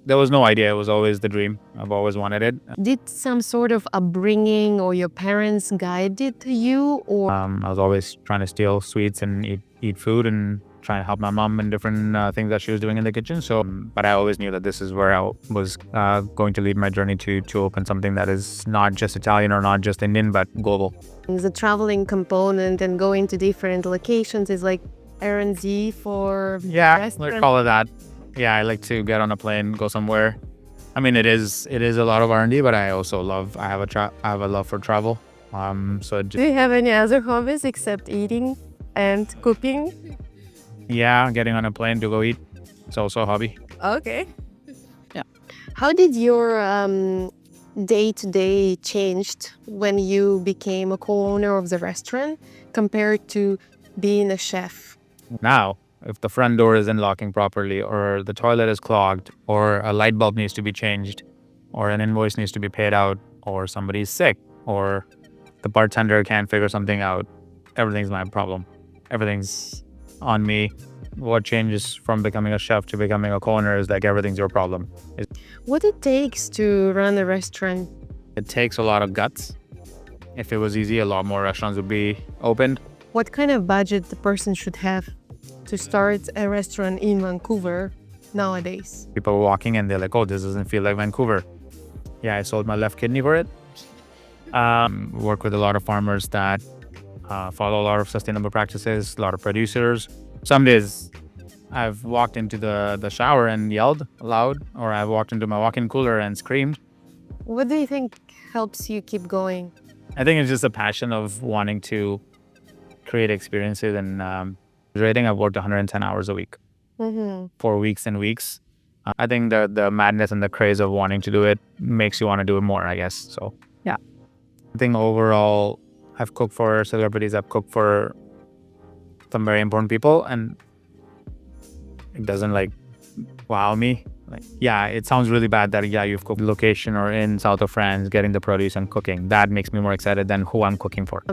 there was no idea. It was always the dream. I've always wanted it. Did some sort of upbringing or your parents guide it to you, or I was always trying to steal sweets and eat food and try to help my mom in different things that she was doing in the kitchen. So, but I always knew that this is where I was going to lead my journey to open something that is not just Italian or not just Indian, but global. the traveling component and going to different locations is like R&D for Yeah, restaurant? let's call it that. Yeah, I like to get on a plane, go somewhere. I mean, it is a lot of R&D, but I also I have a love for travel. So Do you have any other hobbies except eating and cooking? yeah, getting on a plane to go eat, it's also a hobby. Okay. Yeah. How did your day-to-day changed when you became a co-owner of the restaurant compared to being a chef? Now, if the front door isn't locking properly, or the toilet is clogged, or a light bulb needs to be changed, or an invoice needs to be paid out, or somebody's sick, or the bartender can't figure something out, everything's my problem. Everything's on me. What changes from becoming a chef to becoming a co-owner is like everything's your problem. What it takes to run a restaurant? It takes a lot of guts. If it was easy, a lot more restaurants would be opened. What kind of budget the person should have to start a restaurant in Vancouver nowadays? People were walking and they're like, oh, this doesn't feel like Vancouver. Yeah, I sold my left kidney for it. Work with a lot of farmers that follow a lot of sustainable practices, a lot of producers. Some days I've walked into the shower and yelled loud, or I've walked into my walk-in cooler and screamed. What do you think helps you keep going? I think it's just a passion of wanting to create experiences. And rating, I've worked 110 hours a week for weeks and weeks. I think the madness and the craze of wanting to do it makes you want to do it more, I guess. So, yeah. I think overall, I've cooked for celebrities, I've cooked for some very important people, and it doesn't like wow me. Like, yeah, it sounds really bad that you've cooked location or in south of France, getting the produce and cooking. That makes me more excited than who I'm cooking for.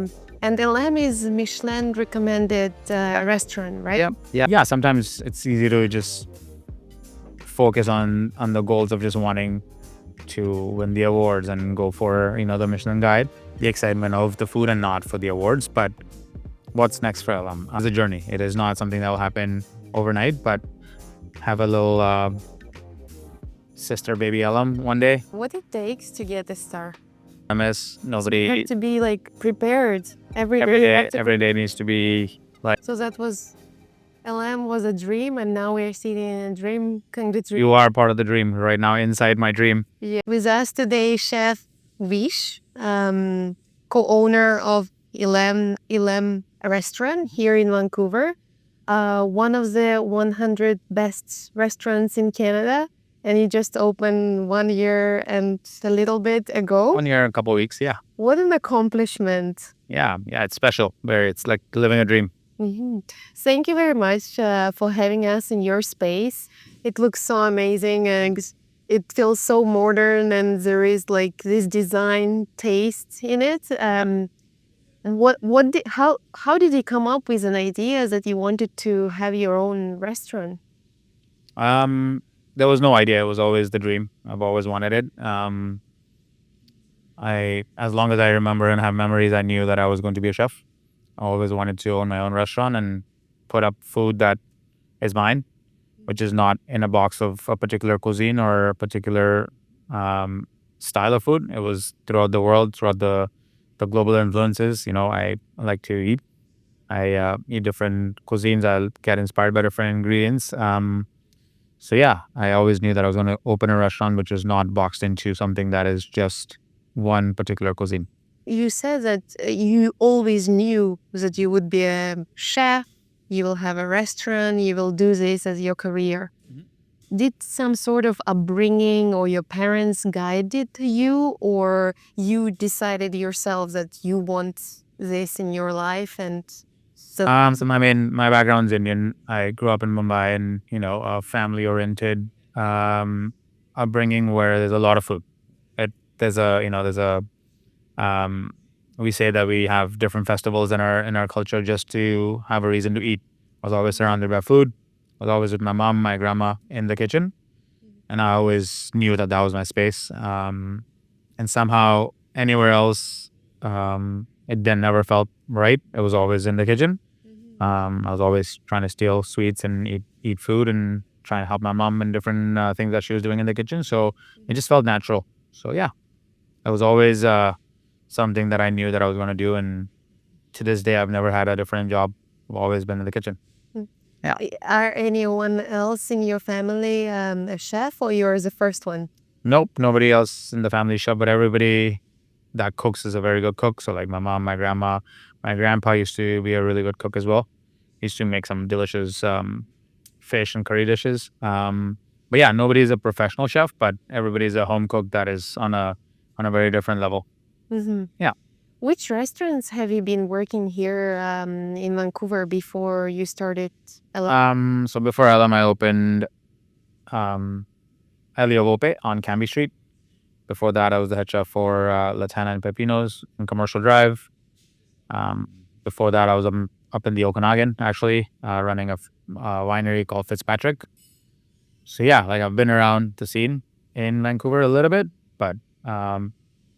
And ELEM is Michelin-Recommended restaurant, right? Yeah. Sometimes it's easy to just focus on the goals of just wanting to win the awards and go for the Michelin Guide, the excitement of the food, and not for the awards. But what's next for ELEM? It's a journey. It is not something that will happen overnight, but have a little sister baby ELEM one day. What it takes to get a star? Nobody. You have to be like prepared every day. Every day needs to be like. So that was ELEM was a dream, and now we're sitting in a dream. Congratulations. You are part of the dream right now, inside my dream. Yeah. With us today, Chef Vish, co-owner of ELEM restaurant here in Vancouver, one of the 100 best restaurants in Canada, and you just opened 1 year and a little bit ago. 1 year, a couple of weeks, yeah. What an accomplishment. Yeah, it's special. It's like living a dream. Thank you very much for having us in your space. It looks so amazing, and it feels so modern, and there is like this design taste in it. And how did you come up with an idea that you wanted to have your own restaurant? There was no idea. It was always the dream. I've always wanted it. As long as I remember and have memories, I knew that I was going to be a chef. I always wanted to own my own restaurant and put up food that is mine, which is not in a box of a particular cuisine or a particular style of food. It was throughout the world, throughout the global influences. I like to eat. I eat different cuisines. I'll get inspired by different ingredients. So yeah, I always knew that I was going to open a restaurant which is not boxed into something that is just one particular cuisine. You said that you always knew that you would be a chef, you will have a restaurant, you will do this as your career. Did some sort of upbringing or your parents guided you, or you decided yourself that you want this in your life? And so my background's Indian. I grew up in Mumbai, and a family-oriented upbringing where there's a lot of food. We say that we have different festivals in our culture just to have a reason to eat. I was always surrounded by food. I was always with my mom, my grandma in the kitchen. and I always knew that that was my space. And somehow anywhere else, it then never felt right. It was always in the kitchen. I was always trying to steal sweets and eat food and trying to help my mom in different things that she was doing in the kitchen. So it just felt natural. So yeah, it was always something that I knew that I was going to do. And to this day, I've never had a different job. I've always been in the kitchen. Yeah. Are anyone else in your family a chef, or you're the first one? Nope, nobody else in the family chef, but everybody that cooks is a very good cook. So like my mom, my grandma, my grandpa used to be a really good cook as well. He used to make some delicious fish and curry dishes. But yeah, nobody's a professional chef, but everybody's a home cook that is on a very different level. Yeah. Which restaurants have you been working here in Vancouver before you started ELEM? So before ELEM, I opened Elevatebydasha on Cambie Street. Before that, I was the head chef for Latana and Pepino's in Commercial Drive. Before that, I was up in the Okanagan, actually, running a winery called Fitzpatrick. So yeah, like I've been around the scene in Vancouver a little bit, but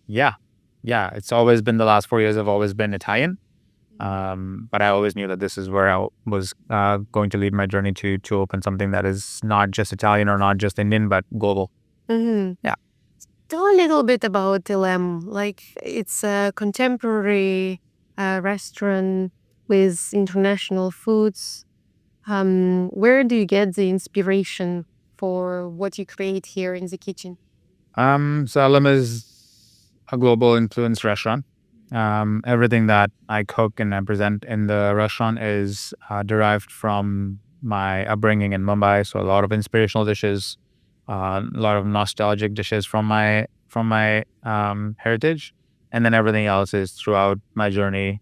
yeah, it's always been the last 4 years. I've always been Italian, but I always knew that this is where I was going to lead my journey to open something that is not just Italian or not just Indian, but global. Yeah. Tell a little bit about ELEM. Like, it's a contemporary restaurant with international foods. Where do you get the inspiration for what you create here in the kitchen? So ELEM is a global influence restaurant. Everything that I cook and I present in the restaurant is derived from my upbringing in Mumbai. So a lot of inspirational dishes, a lot of nostalgic dishes from my heritage, and then everything else is throughout my journey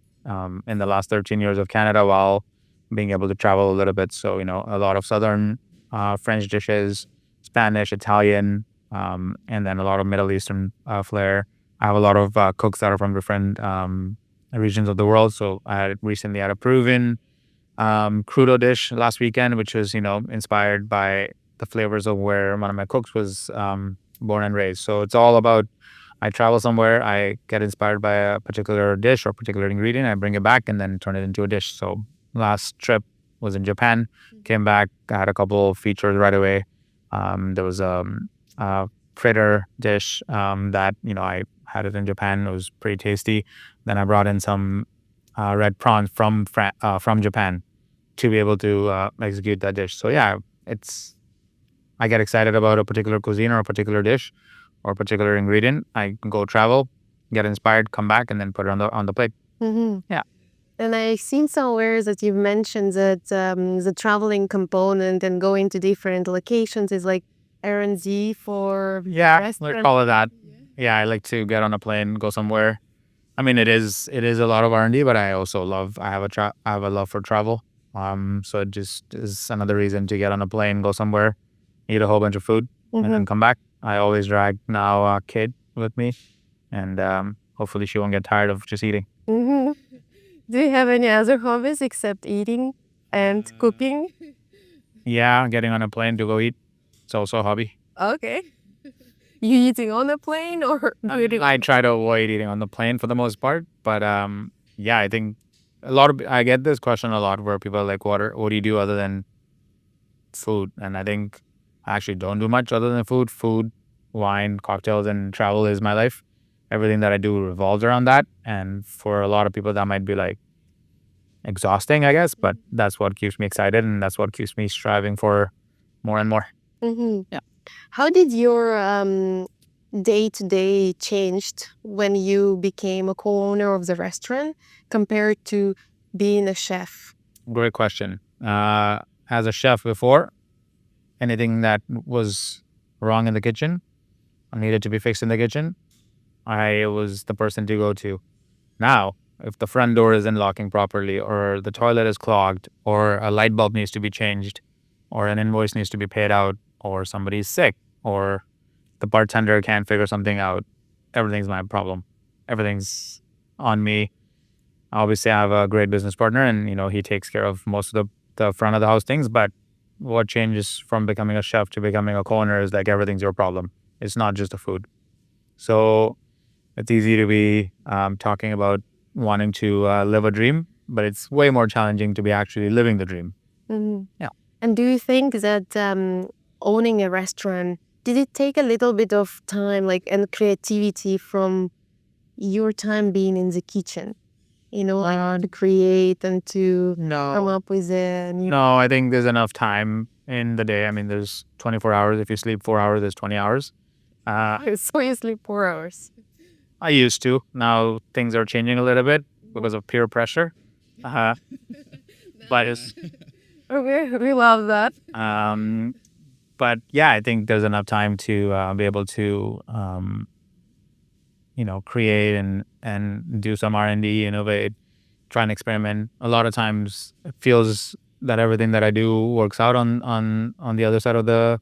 in the last 13 years of Canada, while being able to travel a little bit. So a lot of southern French dishes, Spanish, Italian, and then a lot of Middle Eastern flair. I have a lot of cooks that are from different regions of the world. So I recently had a Peruvian crudo dish last weekend, which was inspired by the flavors of where one of my cooks was born and raised. So it's all about, I travel somewhere, I get inspired by a particular dish or particular ingredient, I bring it back and then turn it into a dish. So last trip was in Japan, came back, I had a couple of features right away. There was a fritter dish that I had it in Japan. It was pretty tasty. Then I brought in some red prawns from Japan to be able to execute that dish. So yeah, I get excited about a particular cuisine or a particular dish or a particular ingredient. I go travel, get inspired, come back, and then put it on the plate. Yeah. And I've seen somewhere that you've mentioned that the traveling component and going to different locations is like R&D for let's call it that. Yeah, I like to get on a plane, go somewhere. I mean, it is a lot of R&D, but I also I have a love for travel. So it just is another reason to get on a plane, go somewhere, eat a whole bunch of food, and then come back. I always drag now a kid with me, and hopefully she won't get tired of just eating. Do you have any other hobbies except eating and cooking? Yeah, getting on a plane to go eat. It's also a hobby. Okay. You eating on a plane or I try to avoid eating on the plane for the most part, but yeah, I think I get this question a lot where people are like, what do you do other than food? And I think I actually don't do much other than food. Food, wine, cocktails, and travel is my life. Everything that I do revolves around that. And for a lot of people, that might be like exhausting, I guess, but that's what keeps me excited and that's what keeps me striving for more and more. Yeah. How did your day-to-day changed when you became a co-owner of the restaurant compared to being a chef? Great question. As a chef before, anything that was wrong in the kitchen or needed to be fixed in the kitchen, I was the person to go to. Now, if the front door isn't locking properly, or the toilet is clogged, or a light bulb needs to be changed, or an invoice needs to be paid out, or somebody's sick, or the bartender can't figure something out, everything's my problem. Everything's on me. Obviously, I have a great business partner, and he takes care of most of the front of the house things. But what changes from becoming a chef to becoming a co-owner is like everything's your problem. It's not just the food. So it's easy to be talking about wanting to live a dream, but it's way more challenging to be actually living the dream. Yeah. And do you think that owning a restaurant, did it take a little bit of time, like, and creativity from your time being in the kitchen? Like to create and to come No. up with a new. No, I think there's enough time in the day. I mean, there's 24 hours. If you sleep 4 hours, there's 20 hours. So you sleep 4 hours. I used to. Now things are changing a little bit because of peer pressure. But it's, Okay, we love that. but yeah, I think there's enough time to be able to, create and do some R&D, innovate, try and experiment. A lot of times it feels that everything that I do works out on the other side of the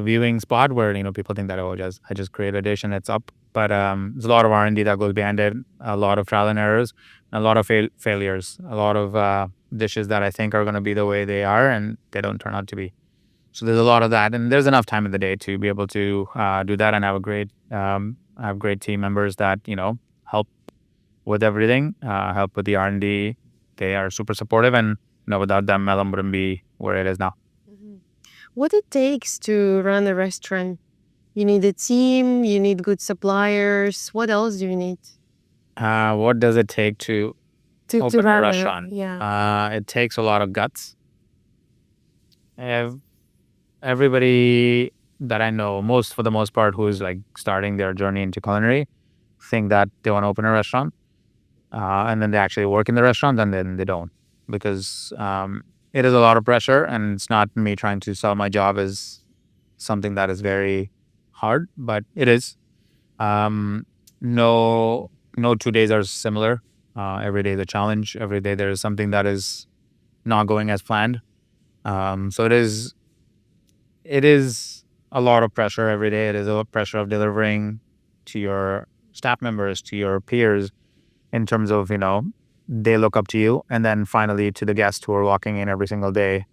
viewing spot where people think that I just create a dish and it's up. But there's a lot of R&D that goes behind it, a lot of trial and errors, a lot of failures, a lot of dishes that I think are going to be the way they are and they don't turn out to be. So there's a lot of that, and there's enough time in the day to be able to do that. And I have great team members that help with everything, help with the R&D. They are super supportive, and without them, ELEM wouldn't be where it is now. What it takes to run a restaurant? You need a team, you need good suppliers. What else do you need? What does it take to open a run restaurant? It takes a lot of guts. Everybody that I know, for the most part, who is like starting their journey into culinary, think that they want to open a restaurant, and then they actually work in the restaurant, and then they don't, because it is a lot of pressure, and it's not me trying to sell my job as something that is very hard, but it is. No 2 days are similar. Every day is a challenge. Every day there is something that is not going as planned. So it is a lot of pressure every day. It is a pressure of delivering to your staff members, to your peers, in terms of, they look up to you. And then finally to the guests who are walking in every single day,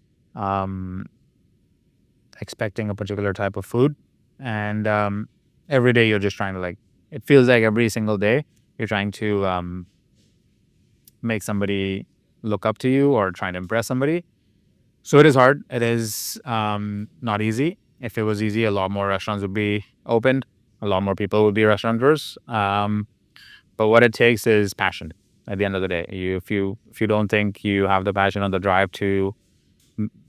expecting a particular type of food. And every day you're just trying to it feels like every single day you're trying to make somebody look up to you or trying to impress somebody. So it is hard. It is not easy. If it was easy, a lot more restaurants would be opened. A lot more people would be restaurateurs. But what it takes is passion. At the end of the day, if you don't think you have the passion or the drive to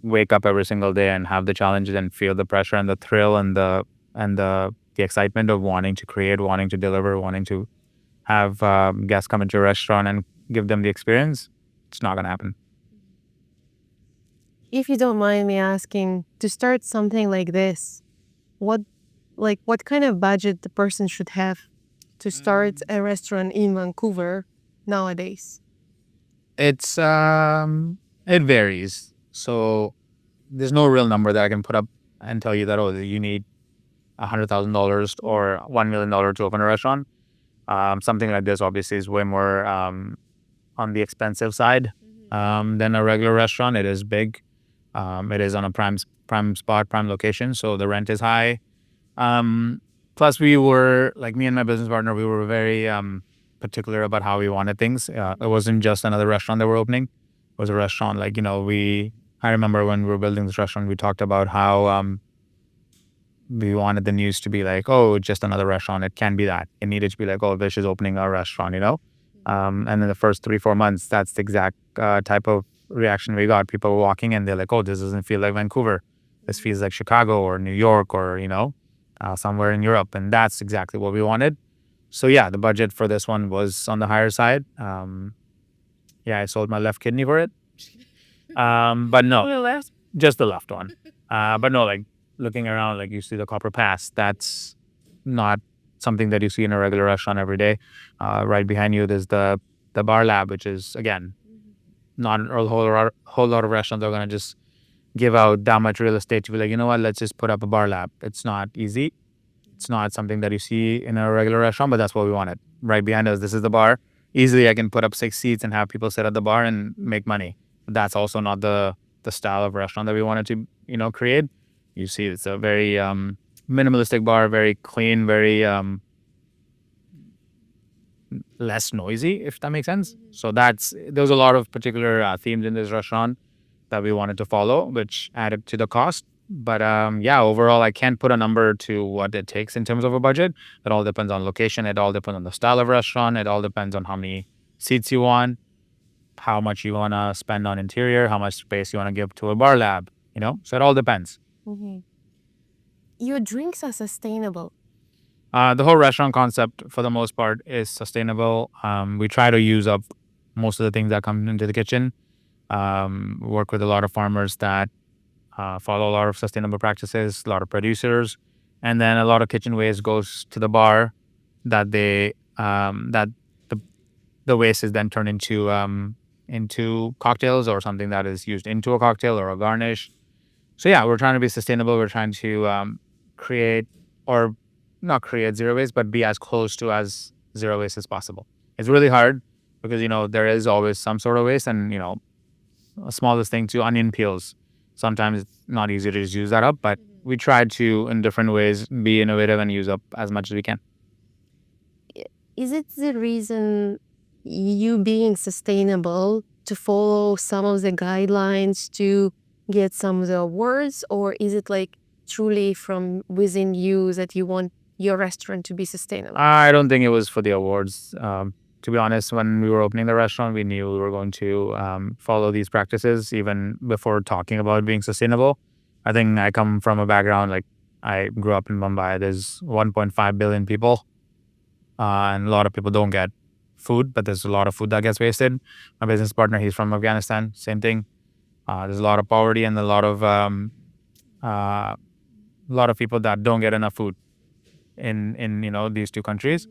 wake up every single day and have the challenges and feel the pressure and the thrill and the excitement of wanting to create, wanting to deliver, wanting to have guests come into your restaurant and give them the experience, it's not going to happen. If you don't mind me asking, to start something like this, what kind of budget the person should have to start a restaurant in Vancouver nowadays? It's it varies. So there's no real number that I can put up and tell you that you need $100,000 or $1 million to open a restaurant. Something like this obviously is way more on the expensive side than a regular restaurant. It is big. It is on a prime spot, prime location, so the rent is high. Plus, we were me and my business partner. We were very particular about how we wanted things. It wasn't just another restaurant that we're opening. It was a restaurant. I remember when we were building this restaurant, we talked about how we wanted the news to be just another restaurant. It can't be that. It needed to be Vish is opening a restaurant, And in the first 3-4 months, that's the exact type of reaction we got. People were walking and they're like, this doesn't feel like Vancouver. This feels like Chicago or New York or, somewhere in Europe. And that's exactly what we wanted. So yeah, the budget for this one was on the higher side. I sold my left kidney for it. But no, just the left one. But no, looking around, you see the Copper Pass. That's not something that you see in a regular restaurant every day. Right behind you, there's the Bar Lab, which is, again, not a whole lot of restaurants are going to just give out that much real estate to be like, you know what, let's just put up a Bar Lab. It's not easy. It's not something that you see in a regular restaurant, but that's what we wanted. Right behind us, this is the bar. Easily, I can put up 6 seats and have people sit at the bar and make money. That's also not the style of restaurant that we wanted to create. You see, it's a very minimalistic bar, very clean, very less noisy, if that makes sense. So there's a lot of particular themes in this restaurant that we wanted to follow, which added to the cost. But yeah, overall, I can't put a number to what it takes in terms of a budget. It all depends on location. It all depends on the style of restaurant. It all depends on how many seats you want, how much you want to spend on interior, how much space you want to give to a bar lab. So it all depends. Your drinks are sustainable. The whole restaurant concept, for the most part, is sustainable. We try to use up most of the things that come into the kitchen. Work with a lot of farmers that follow a lot of sustainable practices, a lot of producers, and then a lot of kitchen waste goes to the bar that the waste is then turned into cocktails or something that is used into a cocktail or a garnish. So yeah, we're trying to be sustainable. We're trying to create or not create zero waste, but be as close to as zero waste as possible. It's really hard because there is always some sort of waste, and a smallest thing to onion peels. Sometimes it's not easy to just use that up, but we try to, in different ways, be innovative and use up as much as we can. Is it the reason you being sustainable to follow some of the guidelines to get some of the awards, or is it like truly from within you that you want your restaurant to be sustainable? I don't think it was for the awards. To be honest, when we were opening the restaurant, we knew we were going to follow these practices even before talking about being sustainable. I think I come from a background, like I grew up in Mumbai. There's 1.5 billion people, and a lot of people don't get food, but there's a lot of food that gets wasted. My business partner, he's from Afghanistan, same thing. There's a lot of poverty and a lot of people that don't get enough food in these two countries.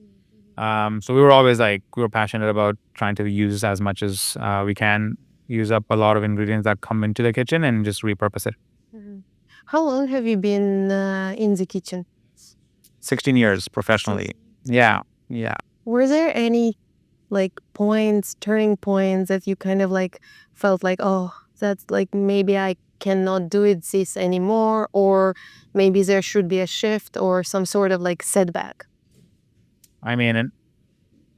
So we were always we were passionate about trying to use as much as we can, use up a lot of ingredients that come into the kitchen and just repurpose it. How long have you been in the kitchen? 16 years professionally. Yeah. Were there any turning points that you kind of felt like, oh, that's maybe I cannot do this anymore, or maybe there should be a shift or some sort of setback? I mean,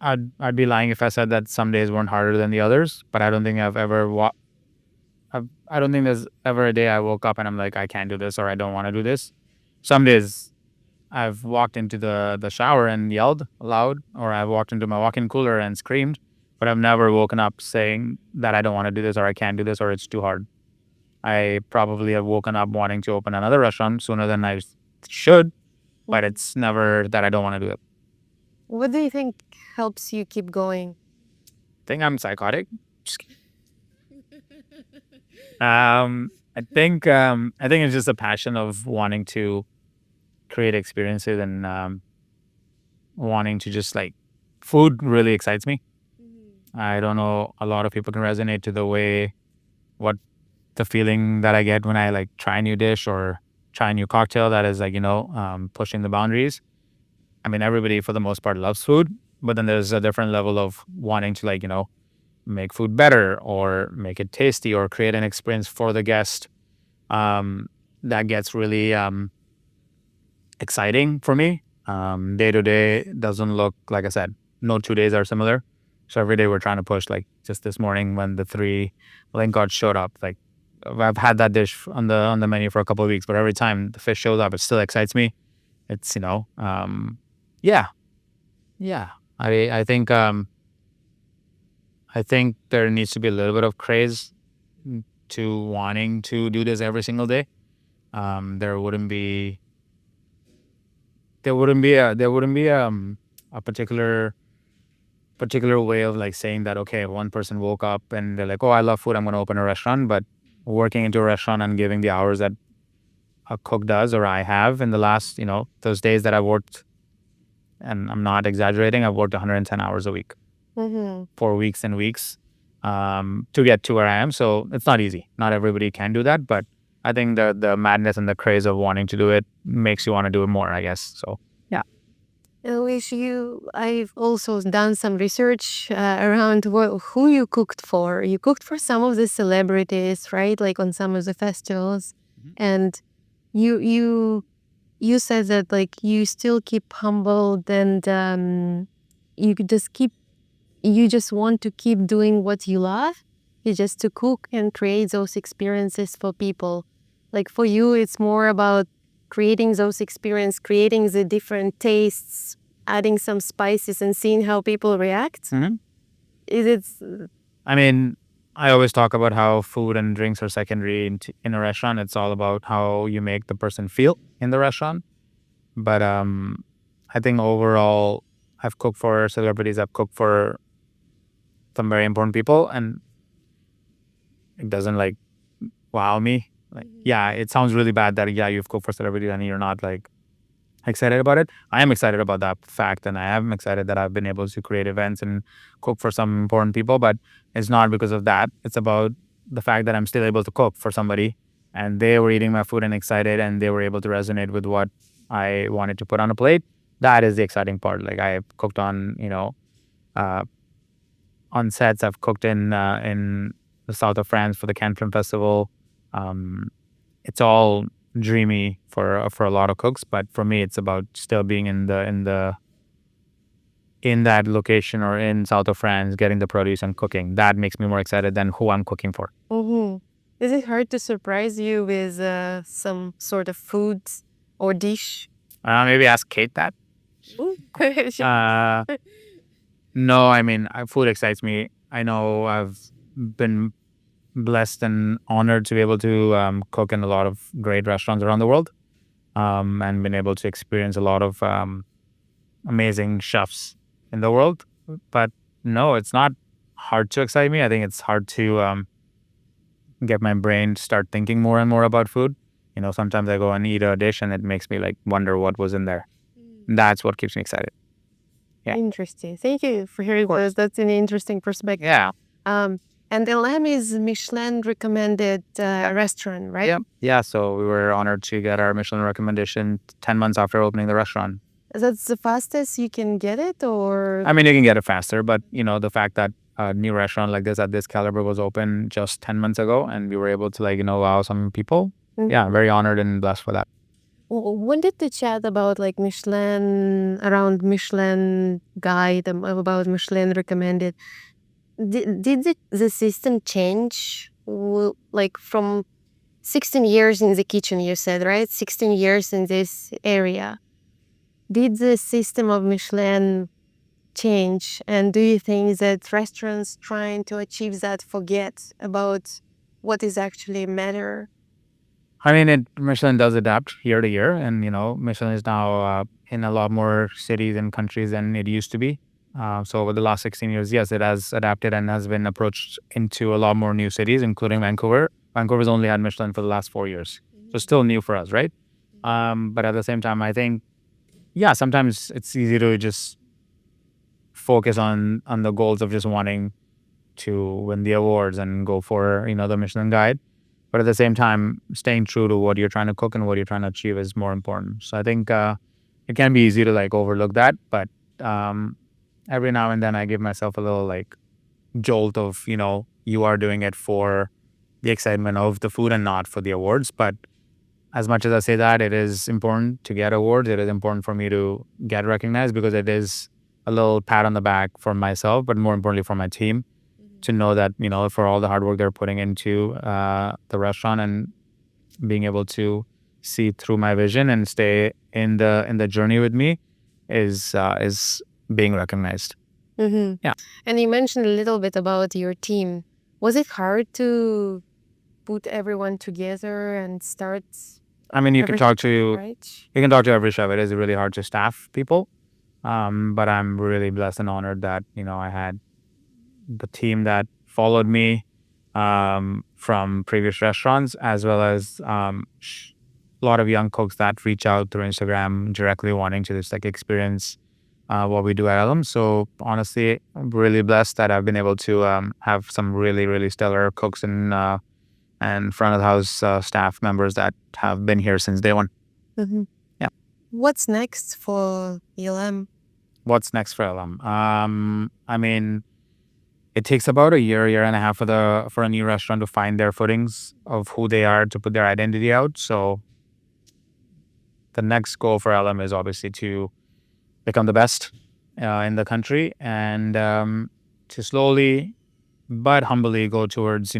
I'd be lying if I said that some days weren't harder than the others, but I don't think I don't think there's ever a day I woke up and I'm like, I can't do this or I don't want to do this. Some days I've walked into the shower and yelled aloud, or I've walked into my walk-in cooler and screamed, but I've never woken up saying that I don't want to do this or I can't do this or it's too hard. I probably have woken up wanting to open another restaurant sooner than I should, but it's never that I don't want to do it. What do you think helps you keep going? I think I'm psychotic. Just kidding. I think it's just a passion of wanting to create experiences and wanting to just food really excites me. I don't know, a lot of people can resonate to the way what the feeling that I get when I try a new dish or try a new cocktail that is pushing the boundaries. I mean, everybody for the most part loves food, but then there's a different level of wanting to make food better or make it tasty or create an experience for the guest that gets really exciting for me. Day to day doesn't look, like I said, no 2 days are similar. So every day we're trying to push. Just this morning when the 3 lingots showed up, I've had that dish on the menu for a couple of weeks, but every time the fish shows up, it still excites me. It's yeah. I think there needs to be a little bit of craze to wanting to do this every single day. There wouldn't be a particular way of saying that, okay, one person woke up and they're like, oh, I love food, I'm going to open a restaurant. But working into a restaurant and giving the hours that a cook does, or I have in the last, those days that I worked, and I'm not exaggerating, I've worked 110 hours a week for weeks and weeks to get to where I am. So it's not easy. Not everybody can do that, but I think the madness and the craze of wanting to do it makes you want to do it more, I guess. So, yeah. I've also done some research around who you cooked for. You cooked for some of the celebrities, right? Like on some of the festivals, and you you you said that like you still keep humbled and you could just keep you just want to keep doing what you love. You just to cook and create those experiences for people. Like for you, it's more about creating those experiences, creating the different tastes, adding some spices and seeing how people react. Is it? I mean, I always talk about how food and drinks are secondary in a restaurant. It's all about how you make the person feel in the restaurant. But I think overall, I've cooked for celebrities. I've cooked for some very important people, and it doesn't like wow me. Like, yeah, it sounds really bad that you've cooked for celebrities and you're not like excited about it. I am excited about that fact, and I am excited that I've been able to create events and cook for some important people. But it's not because of that. It's about the fact that I'm still able to cook for somebody, and they were eating my food and excited, and they were able to resonate with what I wanted to put on a plate. That is the exciting part. Like I cooked on, uh, on sets. I've cooked in the south of France for the Cannes Film Festival. Um, it's all dreamy for a lot of cooks, but for me, it's about still being in that location or in south of France, getting the produce and cooking. That makes me more excited than who I'm cooking for. Mm-hmm. Is it hard to surprise you with some sort of food or dish? Maybe ask Kate that. Uh, no, I mean, food excites me. I know I've been blessed and honored to be able to cook in a lot of great restaurants around the world, and been able to experience a lot of amazing chefs in the world. But no, it's not hard to excite me. I think it's hard to get my brain to start thinking more and more about food. Sometimes I go and eat a dish and it makes me like wonder what was in there. That's what keeps me excited. Yeah. Interesting. Thank you for hearing this. That's an interesting perspective. Yeah. And ELEM is Michelin-recommended restaurant, right? Yep. Yeah. So we were honored to get our Michelin recommendation 10 months after opening the restaurant. That's the fastest you can get it, or? I mean, you can get it faster, but the fact that a new restaurant like this at this caliber was open just 10 months ago and we were able to wow some people. Yeah, I'm very honored and blessed for that. When did the chat about like Michelin, around Michelin guide, about Michelin recommended, did the system change? Like from 16 years in the kitchen, you said, right? 16 years in this area. Did the system of Michelin change? And do you think that restaurants trying to achieve that forget about what is actually matter? I mean, Michelin does adapt year to year, and Michelin is now in a lot more cities and countries than it used to be. So over the last 16 years, yes, it has adapted and has been approached into a lot more new cities, including Vancouver. Vancouver's only had Michelin for the last 4 years, so still new for us, right? But at the same time, I think, yeah, sometimes it's easy to just focus on the goals of just wanting to win the awards and go for the Michelin guide. But at the same time, staying true to what you're trying to cook and what you're trying to achieve is more important. So I think it can be easy to like overlook that, but every now and then I give myself a little like jolt of you are doing it for the excitement of the food and not for the awards. But as much as I say that, it is important to get awards. It is important for me to get recognized because it is a little pat on the back for myself, but more importantly for my team, to know that for all the hard work they're putting into the restaurant and being able to see through my vision and stay in the journey with me is being recognized. Mm-hmm. Yeah. And you mentioned a little bit about your team. Was it hard to put everyone together and start? I mean, you can talk to right? Every chef. It is really hard to staff people, but I'm really blessed and honored that I had the team that followed me from previous restaurants, as well as a lot of young cooks that reach out through Instagram directly wanting to just like experience what we do at ELEM. So honestly, I'm really blessed that I've been able to have some really, really stellar cooks and front of the house staff members that have been here since day one. Mm-hmm. Yeah. What's next for ELM? What's next for ELEM? I mean, it takes about a year and a half for a new restaurant to find their footings of who they are, to put their identity out. So the next goal for ELEM is obviously to become the best in the country, and to slowly but humbly go towards,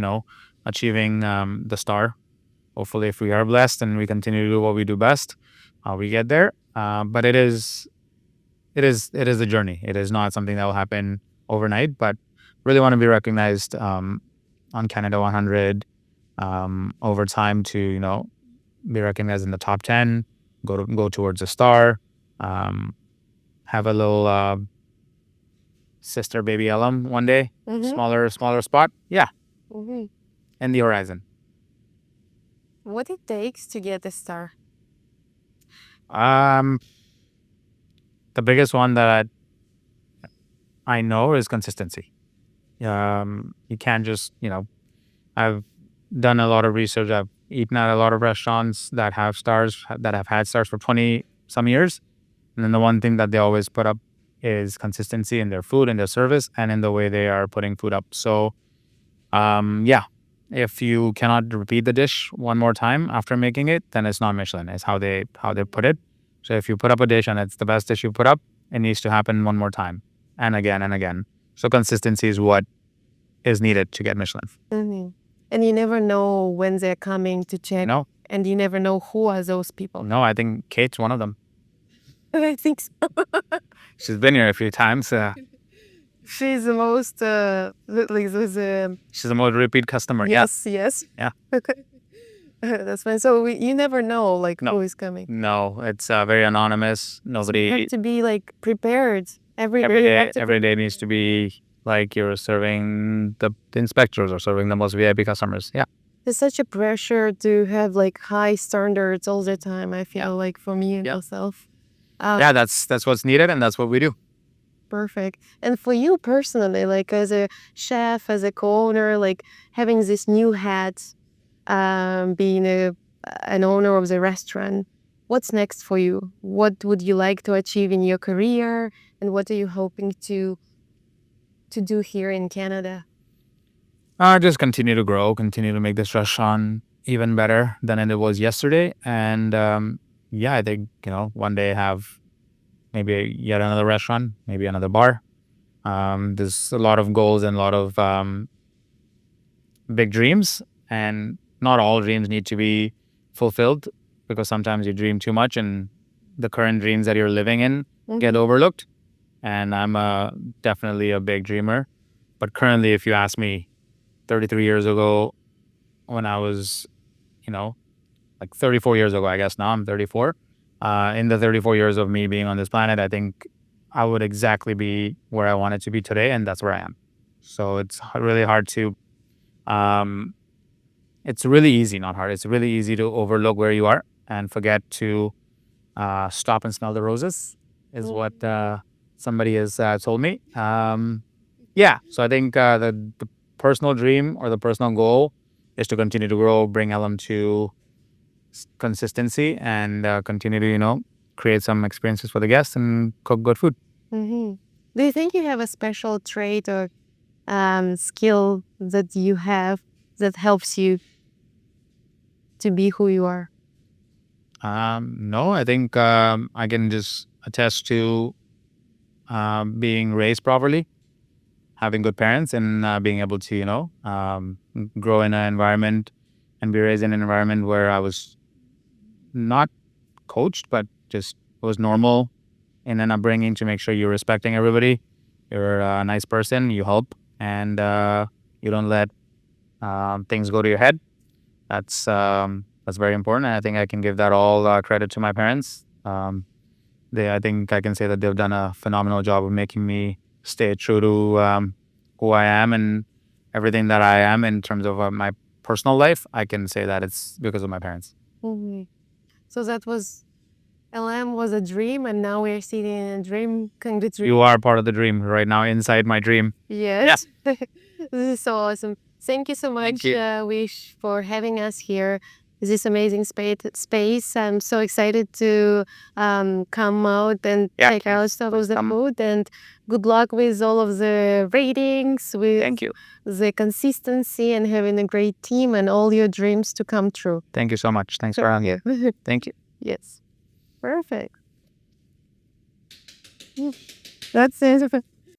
achieving the star. Hopefully, if we are blessed and we continue to do what we do best, we get there. But it is a journey. It is not something that will happen overnight. But really want to be recognized on Canada 100 over time, to be recognized in the top 10, go towards a star, have a little sister baby ELEM one day, smaller spot, yeah, in the horizon. What it takes to get a star? The biggest one that I know is consistency. You can't just, I've done a lot of research. I've eaten at a lot of restaurants that have stars, that have had stars for 20 some years. And then the one thing that they always put up is consistency in their food, in their service, and in the way they are putting food up. So, yeah, if you cannot repeat the dish one more time after making it, then it's not Michelin. It's how they put it. So if you put up a dish and it's the best dish you put up, it needs to happen one more time, and again and again. So consistency is what is needed to get Michelin. And you never know when they're coming to check. No, And you never know who are those people. no, I think Kate's one of them. I think so. She's been here a few times. She's the most, She's the most repeat customer. yes. Yeah. That's fine. So you never know, No. who is coming. No, it's very anonymous. You Nobody. have to be, prepared. Every Every day needs to be like you're serving the inspectors or serving the most VIP customers. Yeah. There's such a pressure to have, high standards all the time, I feel like, for me and myself. Yeah, that's what's needed, and that's what we do. Perfect. And for you personally, as a chef, as a co-owner, having this new hat, being an owner of the restaurant, what's next for you? What would you like to achieve in your career, and what are you hoping to do here in Canada? Just continue to grow, continue to make this restaurant even better than it was yesterday, and yeah, I think one day have maybe yet another restaurant, maybe another bar. There's a lot of goals and a lot of big dreams, and not all dreams need to be fulfilled, because sometimes you dream too much and the current dreams that you're living in get overlooked. And I'm definitely a big dreamer. But currently, if you ask me 33 years ago, when I was, 34 years ago, I guess now I'm 34. In the 34 years of me being on this planet, I think I would exactly be where I wanted to be today, and that's where I am. So it's really hard to, it's really easy, not hard. It's really easy to overlook where you are and forget to stop and smell the roses, is what somebody has told me. Yeah, so I think the personal dream or the personal goal is to continue to grow, bring ELEM to consistency, and continue to, create some experiences for the guests and cook good food. Do you think you have a special trait or skill that you have that helps you to be who you are? No, I think I can just attest to being raised properly, having good parents, and being able to, grow in an environment and be raised in an environment where I was not coached, but just was normal in an upbringing to make sure you're respecting everybody. You're a nice person, you help, and you don't let things go to your head. That's very important. And I think I can give that all credit to my parents. I think I can say that they've done a phenomenal job of making me stay true to who I am and everything that I am in terms of my personal life. I can say that it's because of my parents. So that was, ELEM was a dream, and now we're sitting in a dream. Congratulations. You are part of the dream right now, inside my dream. Yes. This is so awesome. Thank you so much, you. Vish, for having us here. this amazing space. I'm so excited to come out and check out some of the food. And good luck with all of the ratings, with Thank you. the consistency, and having a great team and all your dreams to come true. Thank you so much. Thanks for having me. Thank you. Yes. Perfect. That's it.